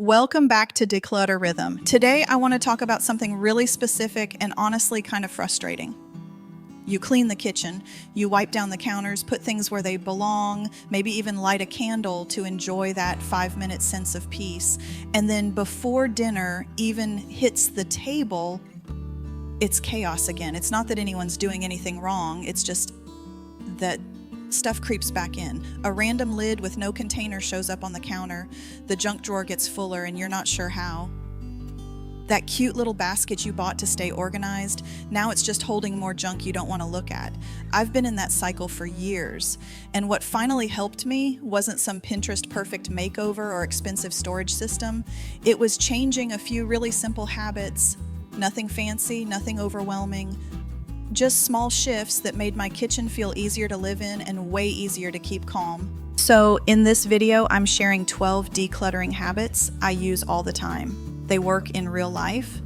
Welcome back to Declutter Rhythm. Today I want to talk about something really specific and honestly kind of frustrating. You clean the kitchen, you wipe down the counters, put things where they belong, maybe even light a candle to enjoy that 5-minute sense of peace. And then before dinner even hits the table, it's chaos again. It's not that anyone's doing anything wrong, it's just that stuff creeps back in. A random lid with no container shows up on the counter. The junk drawer gets fuller and you're not sure how. That cute little basket you bought to stay organized, now it's just holding more junk you don't want to look at. I've been in that cycle for years, and what finally helped me wasn't some Pinterest perfect makeover or expensive storage system. It was changing a few really simple habits. Nothing fancy, nothing overwhelming. Just small shifts that made my kitchen feel easier to live in and way easier to keep calm. So in this video, I'm sharing 12 decluttering habits I use all the time. They work in real life,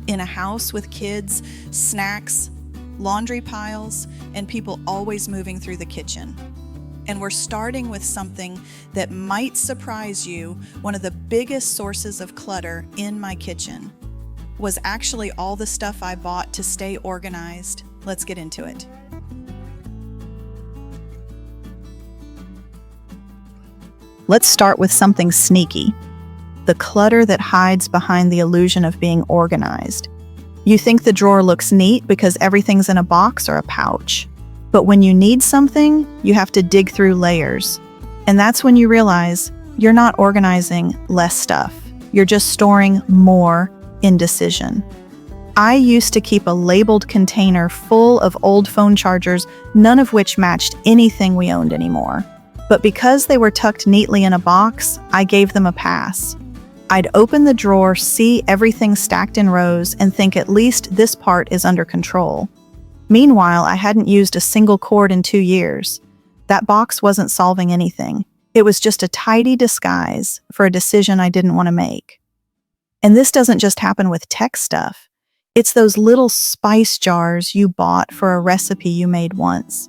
in a house with kids, snacks, laundry piles, and people always moving through the kitchen. And we're starting with something that might surprise you. One of the biggest sources of clutter in my kitchen was actually all the stuff I bought to stay organized. Let's get into it. Let's start with something sneaky. The clutter that hides behind the illusion of being organized. You think the drawer looks neat because everything's in a box or a pouch. But when you need something, you have to dig through layers. And that's when you realize you're not organizing less stuff. You're just storing more indecision. I used to keep a labeled container full of old phone chargers, none of which matched anything we owned anymore. But because they were tucked neatly in a box, I gave them a pass. I'd open the drawer, see everything stacked in rows, and think at least this part is under control. Meanwhile, I hadn't used a single cord in 2 years. That box wasn't solving anything. It was just a tidy disguise for a decision I didn't want to make. And this doesn't just happen with tech stuff. It's those little spice jars you bought for a recipe you made once.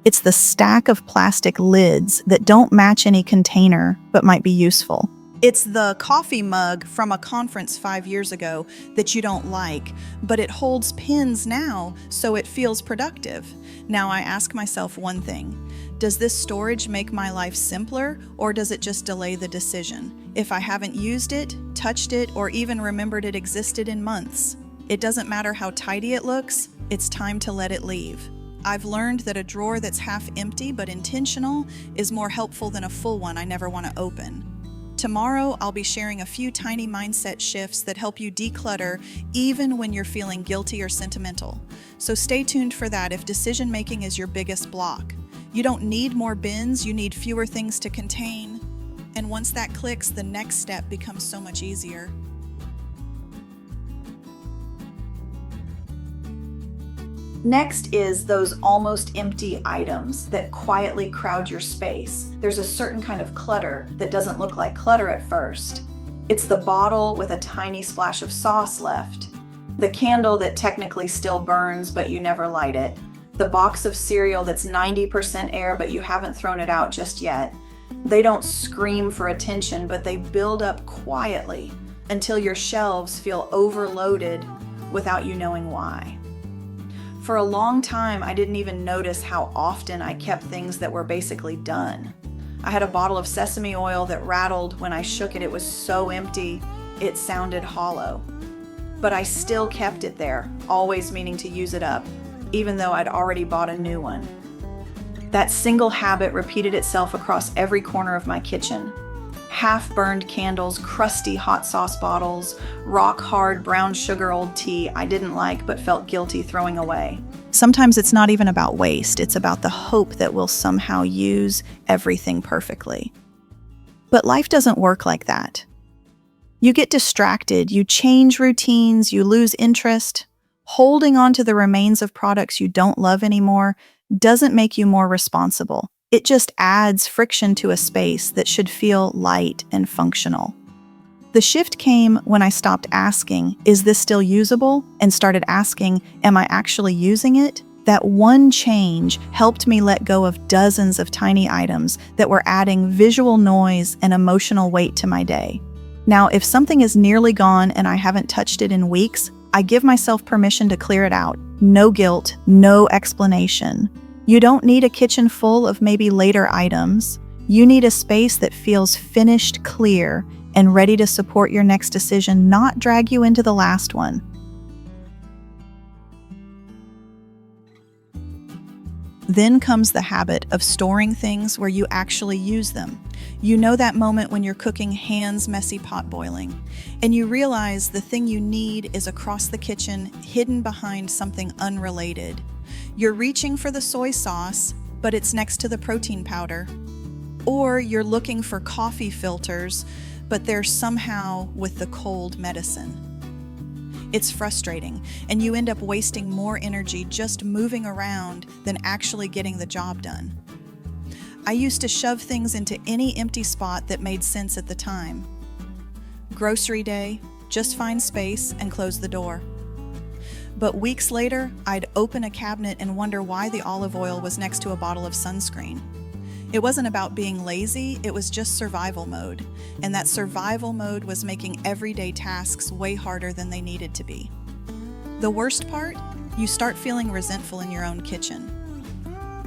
It's the stack of plastic lids that don't match any container but might be useful. It's the coffee mug from a conference 5 years ago that you don't like, but it holds pins now, so it feels productive. Now I ask myself one thing. Does this storage make my life simpler, or does it just delay the decision? If I haven't used it, touched it, or even remembered it existed in months, it doesn't matter how tidy it looks, it's time to let it leave. I've learned that a drawer that's half empty but intentional is more helpful than a full one I never want to open. Tomorrow, I'll be sharing a few tiny mindset shifts that help you declutter even when you're feeling guilty or sentimental. So stay tuned for that if decision making is your biggest block. You don't need more bins, you need fewer things to contain. And once that clicks, the next step becomes so much easier. Next is those almost empty items that quietly crowd your space. There's a certain kind of clutter that doesn't look like clutter at first. It's the bottle with a tiny splash of sauce left, the candle that technically still burns but you never light it, the box of cereal that's 90% air but you haven't thrown it out just yet. They don't scream for attention, but they build up quietly until your shelves feel overloaded without you knowing why. For a long time, I didn't even notice how often I kept things that were basically done. I had a bottle of sesame oil that rattled when I shook it. It was so empty, it sounded hollow. But I still kept it there, always meaning to use it up, even though I'd already bought a new one. That single habit repeated itself across every corner of my kitchen. Half-burned candles, crusty hot sauce bottles, rock-hard brown sugar old tea I didn't like but felt guilty throwing away. Sometimes it's not even about waste, it's about the hope that we'll somehow use everything perfectly. But life doesn't work like that. You get distracted, you change routines, you lose interest. Holding on to the remains of products you don't love anymore doesn't make you more responsible. It just adds friction to a space that should feel light and functional. The shift came when I stopped asking, is this still usable? And started asking, am I actually using it? That one change helped me let go of dozens of tiny items that were adding visual noise and emotional weight to my day. Now, if something is nearly gone and I haven't touched it in weeks, I give myself permission to clear it out. No guilt, no explanation. You don't need a kitchen full of maybe later items. You need a space that feels finished, clear, and ready to support your next decision, not drag you into the last one. Then comes the habit of storing things where you actually use them. You know that moment when you're cooking hands messy pot boiling, and you realize the thing you need is across the kitchen, hidden behind something unrelated. You're reaching for the soy sauce, but it's next to the protein powder. Or you're looking for coffee filters, but they're somehow with the cold medicine. It's frustrating, and you end up wasting more energy just moving around than actually getting the job done. I used to shove things into any empty spot that made sense at the time. Grocery day, just find space and close the door. But weeks later, I'd open a cabinet and wonder why the olive oil was next to a bottle of sunscreen. It wasn't about being lazy, it was just survival mode. And that survival mode was making everyday tasks way harder than they needed to be. The worst part? You start feeling resentful in your own kitchen.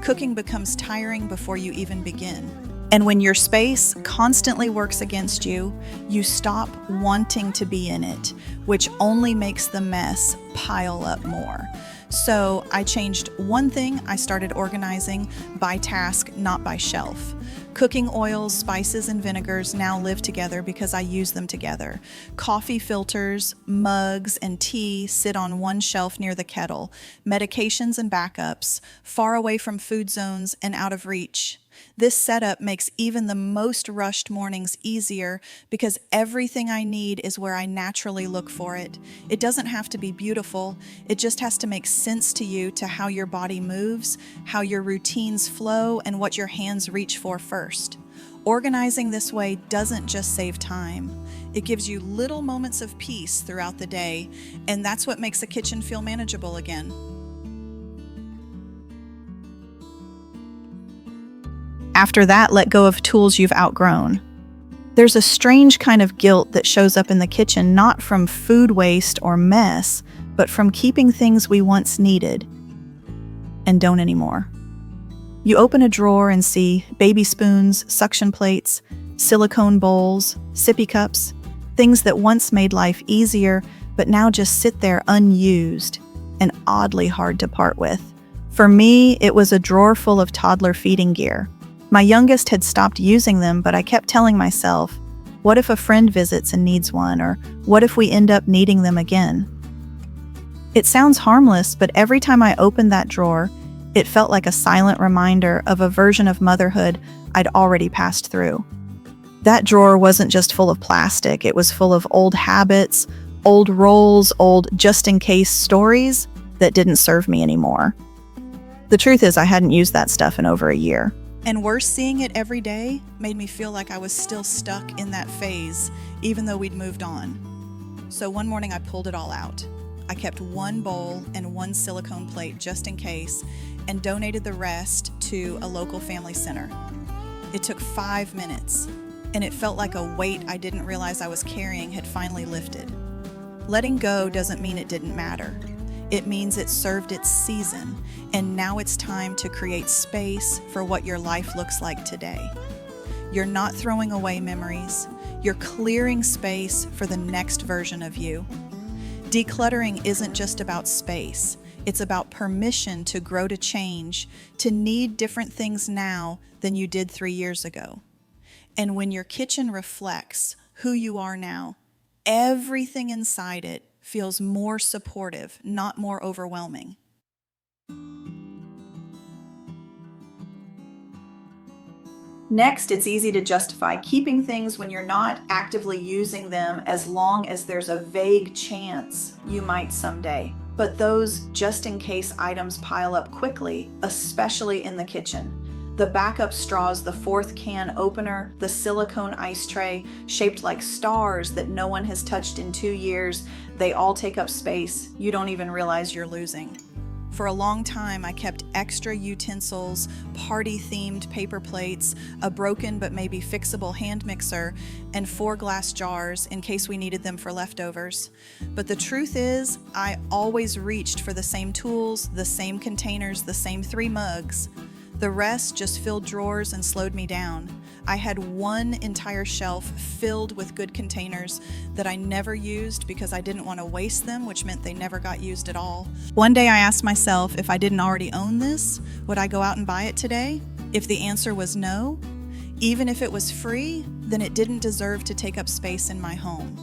Cooking becomes tiring before you even begin. And when your space constantly works against you, you stop wanting to be in it, which only makes the mess pile up more. So I changed one thing. I started organizing by task, not by shelf. Cooking oils, spices, and vinegars now live together because I use them together. Coffee filters, mugs, and tea sit on one shelf near the kettle. Medications and backups, far away from food zones and out of reach. This setup makes even the most rushed mornings easier because everything I need is where I naturally look for it. It doesn't have to be beautiful. It just has to make sense to you, to how your body moves, how your routines flow, and what your hands reach for first. Organizing this way doesn't just save time. It gives you little moments of peace throughout the day, and that's what makes a kitchen feel manageable again. After that, let go of tools you've outgrown. There's a strange kind of guilt that shows up in the kitchen, not from food waste or mess, but from keeping things we once needed and don't anymore. You open a drawer and see baby spoons, suction plates, silicone bowls, sippy cups, things that once made life easier, but now just sit there unused and oddly hard to part with. For me, it was a drawer full of toddler feeding gear. My youngest had stopped using them, but I kept telling myself, what if a friend visits and needs one, or what if we end up needing them again? It sounds harmless, but every time I opened that drawer, it felt like a silent reminder of a version of motherhood I'd already passed through. That drawer wasn't just full of plastic, it was full of old habits, old roles, old just-in-case stories that didn't serve me anymore. The truth is, I hadn't used that stuff in over a year. And worse, seeing it every day made me feel like I was still stuck in that phase, even though we'd moved on. So one morning I pulled it all out. I kept one bowl and one silicone plate just in case, and donated the rest to a local family center. It took 5 minutes, and it felt like a weight I didn't realize I was carrying had finally lifted. Letting go doesn't mean it didn't matter. It means it served its season, and now it's time to create space for what your life looks like today. You're not throwing away memories. You're clearing space for the next version of you. Decluttering isn't just about space. It's about permission to grow, to change, to need different things now than you did 3 years ago. And when your kitchen reflects who you are now, everything inside it feels more supportive, not more overwhelming. Next, it's easy to justify keeping things when you're not actively using them, as long as there's a vague chance you might someday. But those just-in-case items pile up quickly, especially in the kitchen. The backup straws, the 4th can opener, the silicone ice tray shaped like stars that no one has touched in 2 years, they all take up space you don't even realize you're losing. For a long time, I kept extra utensils, party-themed paper plates, a broken but maybe fixable hand mixer, and 4 glass jars in case we needed them for leftovers. But the truth is, I always reached for the same tools, the same containers, the same 3 mugs. The rest just filled drawers and slowed me down. I had one entire shelf filled with good containers that I never used because I didn't want to waste them, which meant they never got used at all. One day I asked myself if I didn't already own this, would I go out and buy it today? If the answer was no, even if it was free, then it didn't deserve to take up space in my home.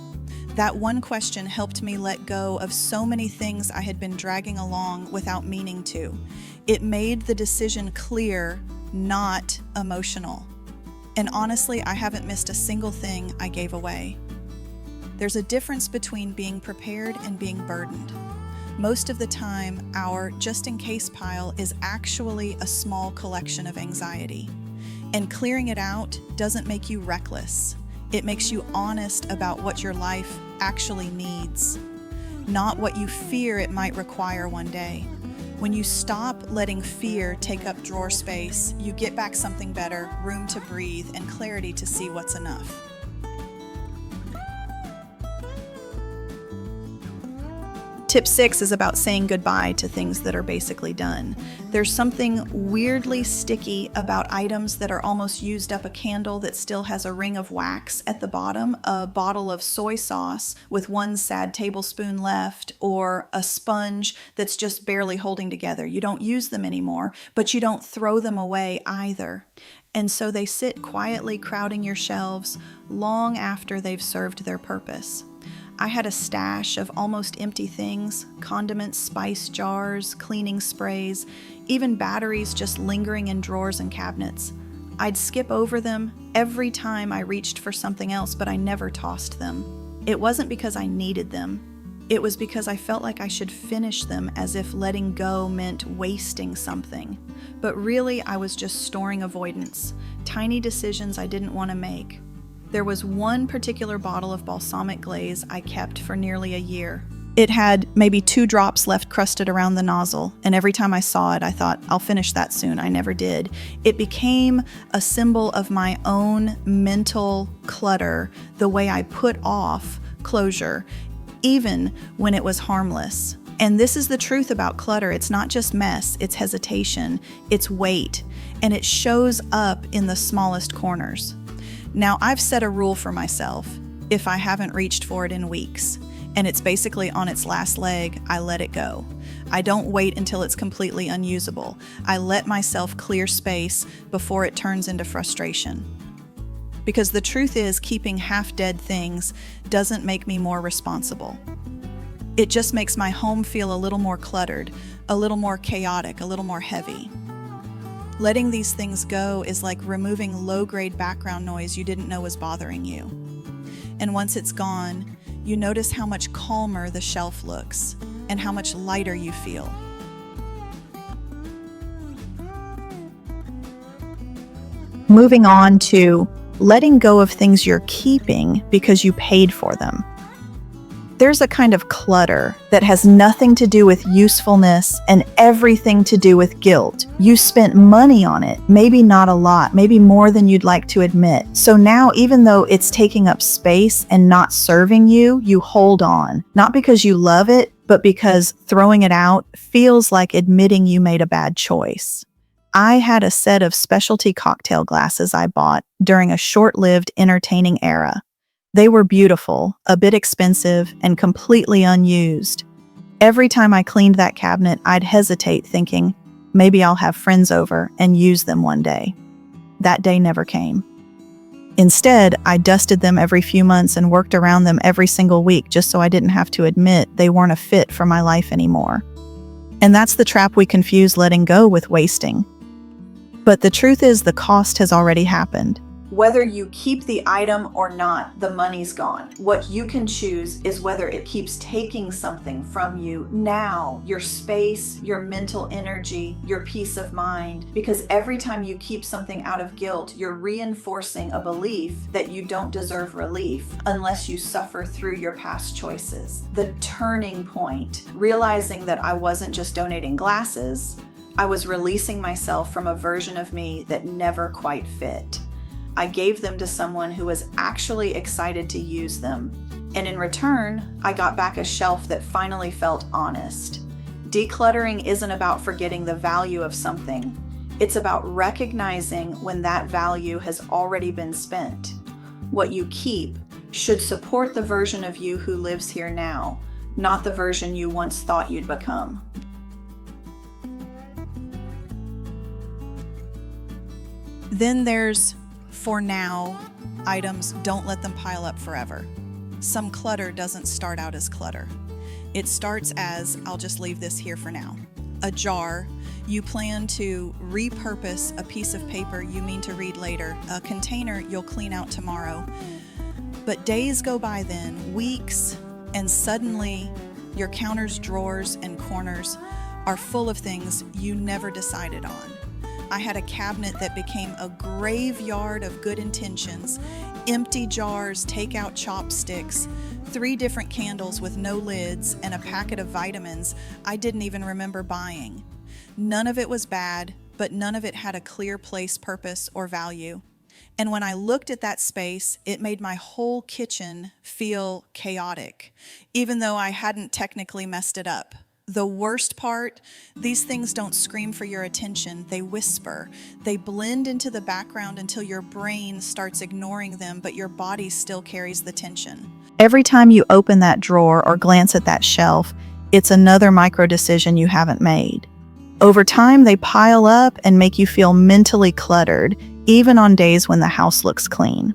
That one question helped me let go of so many things I had been dragging along without meaning to. It made the decision clear, not emotional. And honestly, I haven't missed a single thing I gave away. There's a difference between being prepared and being burdened. Most of the time, our just-in-case pile is actually a small collection of anxiety. And clearing it out doesn't make you reckless. It makes you honest about what your life actually needs, not what you fear it might require one day. When you stop letting fear take up drawer space, you get back something better, room to breathe, and clarity to see what's enough. Tip 6 is about saying goodbye to things that are basically done. There's something weirdly sticky about items that are almost used up. A candle that still has a ring of wax at the bottom, a bottle of soy sauce with 1 sad tablespoon left, or a sponge that's just barely holding together. You don't use them anymore, but you don't throw them away either. And so they sit quietly crowding your shelves long after they've served their purpose. I had a stash of almost empty things, condiments, spice jars, cleaning sprays, even batteries just lingering in drawers and cabinets. I'd skip over them every time I reached for something else, but I never tossed them. It wasn't because I needed them. It was because I felt like I should finish them, as if letting go meant wasting something. But really, I was just storing avoidance, tiny decisions I didn't want to make. There was one particular bottle of balsamic glaze I kept for nearly a year. It had maybe 2 drops left crusted around the nozzle, and every time I saw it, I thought, I'll finish that soon. I never did. It became a symbol of my own mental clutter, the way I put off closure, even when it was harmless. And this is the truth about clutter. It's not just mess, it's hesitation, it's weight, and it shows up in the smallest corners. Now, I've set a rule for myself. If I haven't reached for it in weeks, and it's basically on its last leg, I let it go. I don't wait until it's completely unusable. I let myself clear space before it turns into frustration. Because the truth is, keeping half-dead things doesn't make me more responsible. It just makes my home feel a little more cluttered, a little more chaotic, a little more heavy. Letting these things go is like removing low-grade background noise you didn't know was bothering you. And once it's gone, you notice how much calmer the shelf looks and how much lighter you feel. Moving on to letting go of things you're keeping because you paid for them. There's a kind of clutter that has nothing to do with usefulness and everything to do with guilt. You spent money on it, maybe not a lot, maybe more than you'd like to admit. So now, even though it's taking up space and not serving you, you hold on. Not because you love it, but because throwing it out feels like admitting you made a bad choice. I had a set of specialty cocktail glasses I bought during a short-lived entertaining era. They were beautiful, a bit expensive, and completely unused. Every time I cleaned that cabinet, I'd hesitate, thinking, maybe I'll have friends over and use them one day. That day never came. Instead, I dusted them every few months and worked around them every single week just so I didn't have to admit they weren't a fit for my life anymore. And that's the trap we confuse letting go with wasting. But the truth is, the cost has already happened. Whether you keep the item or not, the money's gone. What you can choose is whether it keeps taking something from you now, your space, your mental energy, your peace of mind. Because every time you keep something out of guilt, you're reinforcing a belief that you don't deserve relief unless you suffer through your past choices. The turning point, realizing that I wasn't just donating glasses, I was releasing myself from a version of me that never quite fit. I gave them to someone who was actually excited to use them. And in return, I got back a shelf that finally felt honest. Decluttering isn't about forgetting the value of something. It's about recognizing when that value has already been spent. What you keep should support the version of you who lives here now, not the version you once thought you'd become. Then there's, for now, items. Don't let them pile up forever. Some clutter doesn't start out as clutter. It starts as, I'll just leave this here for now. A jar. You plan to repurpose a piece of paper you mean to read later. A container you'll clean out tomorrow. But days go by then, weeks, and suddenly your counters, drawers, and corners are full of things you never decided on. I had a cabinet that became a graveyard of good intentions, empty jars, takeout chopsticks, 3 different candles with no lids, and a packet of vitamins I didn't even remember buying. None of it was bad, but none of it had a clear place, purpose, or value. And when I looked at that space, it made my whole kitchen feel chaotic, even though I hadn't technically messed it up. The worst part, these things don't scream for your attention, they whisper. They blend into the background until your brain starts ignoring them, but your body still carries the tension. Every time you open that drawer or glance at that shelf, it's another micro decision you haven't made. Over time, they pile up and make you feel mentally cluttered, even on days when the house looks clean.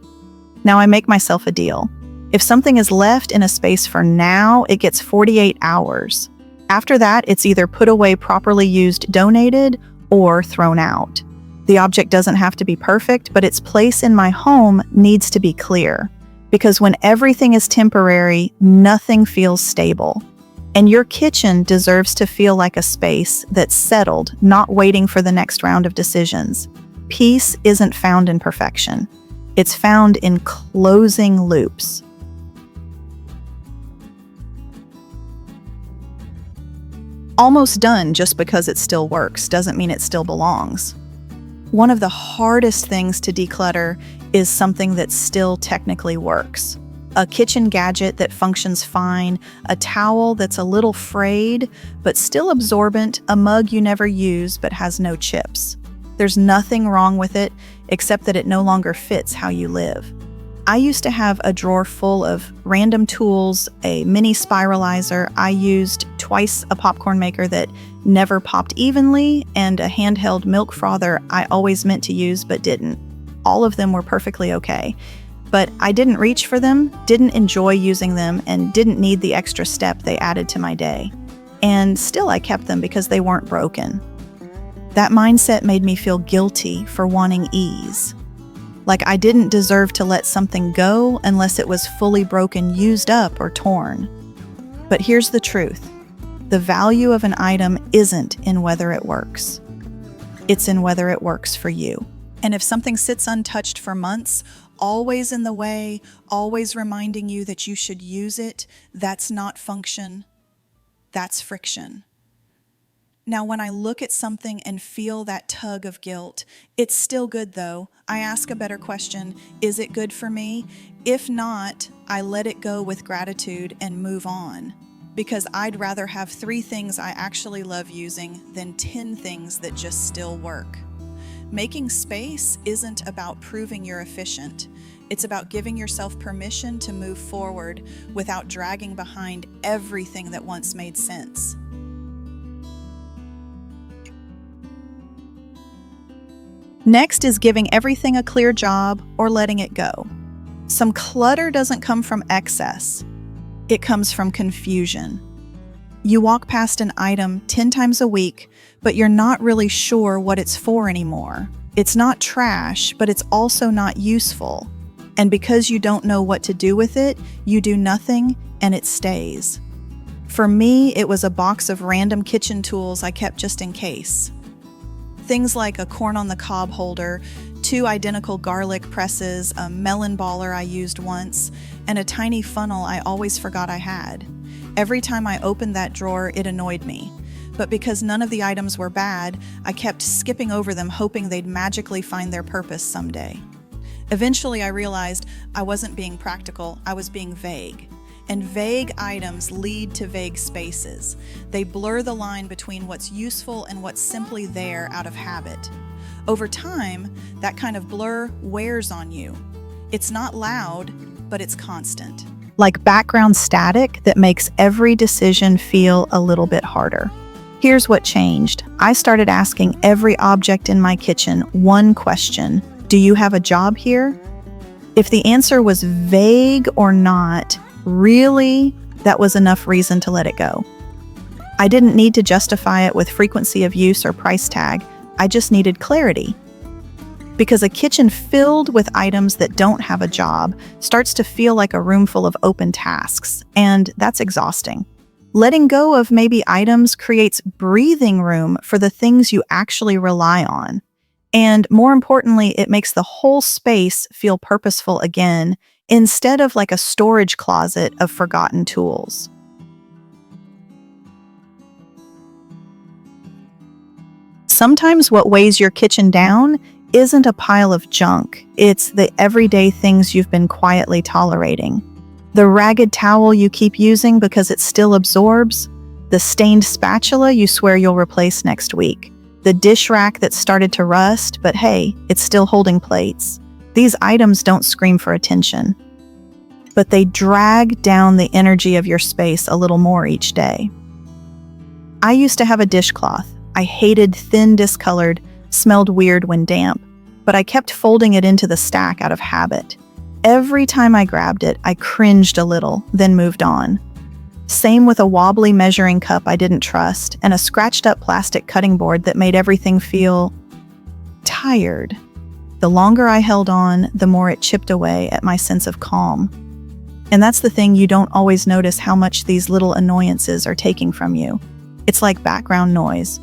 Now I make myself a deal. If something is left in a space for now, it gets 48 hours. After that, it's either put away, properly used, donated, or thrown out. The object doesn't have to be perfect, but its place in my home needs to be clear. Because when everything is temporary, nothing feels stable. And your kitchen deserves to feel like a space that's settled, not waiting for the next round of decisions. Peace isn't found in perfection. It's found in closing loops. Almost done just because it still works doesn't mean it still belongs. One of the hardest things to declutter is something that still technically works. A kitchen gadget that functions fine, a towel that's a little frayed but still absorbent, a mug you never use but has no chips. There's nothing wrong with it except that it no longer fits how you live. I used to have a drawer full of random tools, a mini spiralizer. I used twice a popcorn maker that never popped evenly, and a handheld milk frother I always meant to use but didn't. All of them were perfectly okay. But I didn't reach for them, didn't enjoy using them, and didn't need the extra step they added to my day. And still I kept them because they weren't broken. That mindset made me feel guilty for wanting ease. Like I didn't deserve to let something go unless it was fully broken, used up, or torn. But here's the truth. The value of an item isn't in whether it works. It's in whether it works for you. And if something sits untouched for months, always in the way, always reminding you that you should use it, that's not function. That's friction. Now, when I look at something and feel that tug of guilt, it's still good though. I ask a better question, is it good for me? If not, I let it go with gratitude and move on. Because I'd rather have 3 things I actually love using than 10 things that just still work. Making space isn't about proving you're efficient. It's about giving yourself permission to move forward without dragging behind everything that once made sense. Next is giving everything a clear job or letting it go. Some clutter doesn't come from excess. It comes from confusion. You walk past an item 10 times a week, but you're not really sure what it's for anymore. It's not trash, but it's also not useful. And because you don't know what to do with it, you do nothing and it stays. For me, it was a box of random kitchen tools I kept just in case. Things like a corn on the cob holder, 2 identical garlic presses, a melon baller I used once, and a tiny funnel I always forgot I had. Every time I opened that drawer, it annoyed me. But because none of the items were bad, I kept skipping over them hoping they'd magically find their purpose someday. Eventually, I realized I wasn't being practical, I was being vague. And vague items lead to vague spaces. They blur the line between what's useful and what's simply there out of habit. Over time, that kind of blur wears on you. It's not loud, but it's constant. Like background static that makes every decision feel a little bit harder. Here's what changed. I started asking every object in my kitchen one question: do you have a job here? If the answer was vague or not, really, that was enough reason to let it go. I didn't need to justify it with frequency of use or price tag. I just needed clarity. Because a kitchen filled with items that don't have a job starts to feel like a room full of open tasks, and that's exhausting. Letting go of maybe items creates breathing room for the things you actually rely on. And more importantly, it makes the whole space feel purposeful again, instead of like a storage closet of forgotten tools. Sometimes what weighs your kitchen down isn't a pile of junk. It's the everyday things you've been quietly tolerating. The ragged towel you keep using because it still absorbs. The stained spatula you swear you'll replace next week. The dish rack that started to rust, but hey, it's still holding plates. These items don't scream for attention, but they drag down the energy of your space a little more each day. I used to have a dishcloth. I hated thin, discolored, smelled weird when damp, but I kept folding it into the stack out of habit. Every time I grabbed it, I cringed a little, then moved on. Same with a wobbly measuring cup I didn't trust, and a scratched up plastic cutting board that made everything feel tired. The longer I held on, the more it chipped away at my sense of calm. And that's the thing, you don't always notice how much these little annoyances are taking from you. It's like background noise.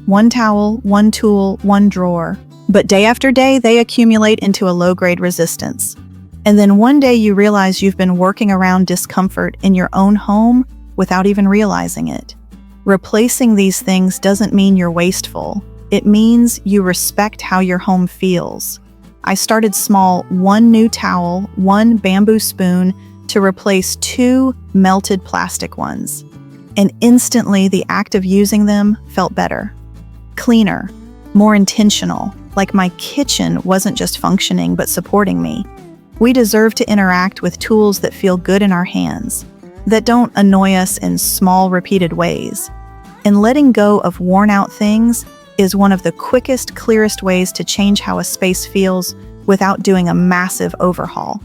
One towel, one tool, one drawer. But day after day, they accumulate into a low-grade resistance. And then one day you realize you've been working around discomfort in your own home without even realizing it. Replacing these things doesn't mean you're wasteful. It means you respect how your home feels. I started small, 1 new towel, 1 bamboo spoon to replace 2 melted plastic ones. And instantly the act of using them felt better. Cleaner, more intentional, like my kitchen wasn't just functioning but supporting me. We deserve to interact with tools that feel good in our hands, that don't annoy us in small, repeated ways. And letting go of worn-out things is one of the quickest, clearest ways to change how a space feels without doing a massive overhaul.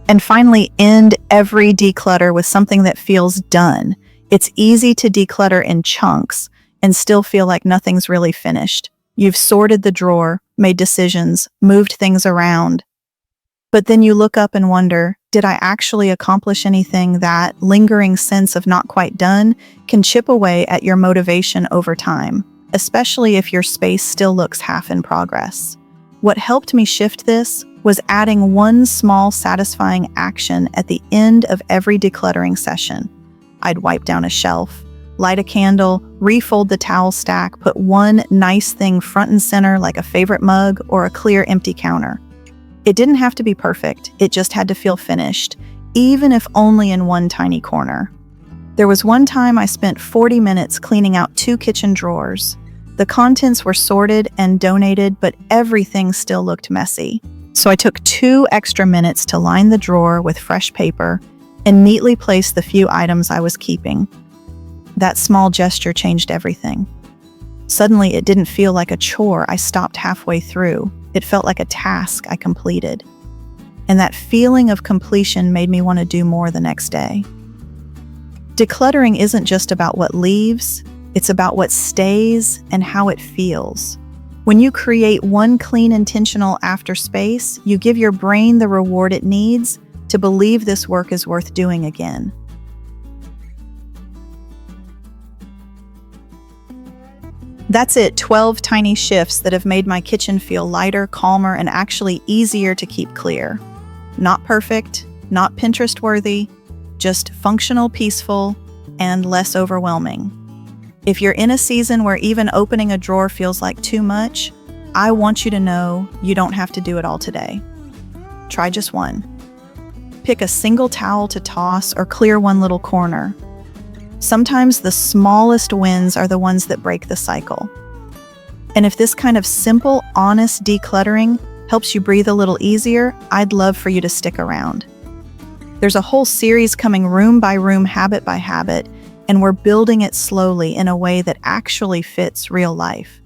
And finally, end every declutter with something that feels done. It's easy to declutter in chunks and still feel like nothing's really finished. You've sorted the drawer, made decisions, moved things around. But then you look up and wonder, did I actually accomplish anything? That lingering sense of not quite done can chip away at your motivation over time, especially if your space still looks half in progress. What helped me shift this was adding one small satisfying action at the end of every decluttering session. I'd wipe down a shelf, light a candle, refold the towel stack, put one nice thing front and center like a favorite mug or a clear empty counter. It didn't have to be perfect, it just had to feel finished, even if only in one tiny corner. There was one time I spent 40 minutes cleaning out 2 kitchen drawers. The contents were sorted and donated, but everything still looked messy. So I took 2 extra minutes to line the drawer with fresh paper and neatly place the few items I was keeping. That small gesture changed everything. Suddenly, it didn't feel like a chore I stopped halfway through. It felt like a task I completed. And that feeling of completion made me want to do more the next day. Decluttering isn't just about what leaves, it's about what stays and how it feels. When you create one clean, intentional after space, you give your brain the reward it needs to believe this work is worth doing again. That's it, 12 tiny shifts that have made my kitchen feel lighter, calmer, and actually easier to keep clear. Not perfect, not Pinterest-worthy, just functional, peaceful, and less overwhelming. If you're in a season where even opening a drawer feels like too much, I want you to know you don't have to do it all today. Try just one. Pick a single towel to toss or clear one little corner. Sometimes the smallest wins are the ones that break the cycle. And if this kind of simple, honest decluttering helps you breathe a little easier, I'd love for you to stick around. There's a whole series coming room by room, habit by habit, and we're building it slowly in a way that actually fits real life.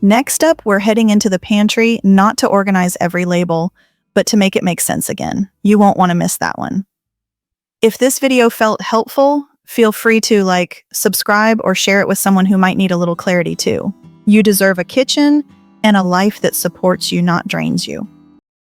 Next up, we're heading into the pantry, not to organize every label, but to make it make sense again. You won't want to miss that one. If this video felt helpful, feel free to subscribe, or share it with someone who might need a little clarity too. You deserve a kitchen and a life that supports you, not drains you.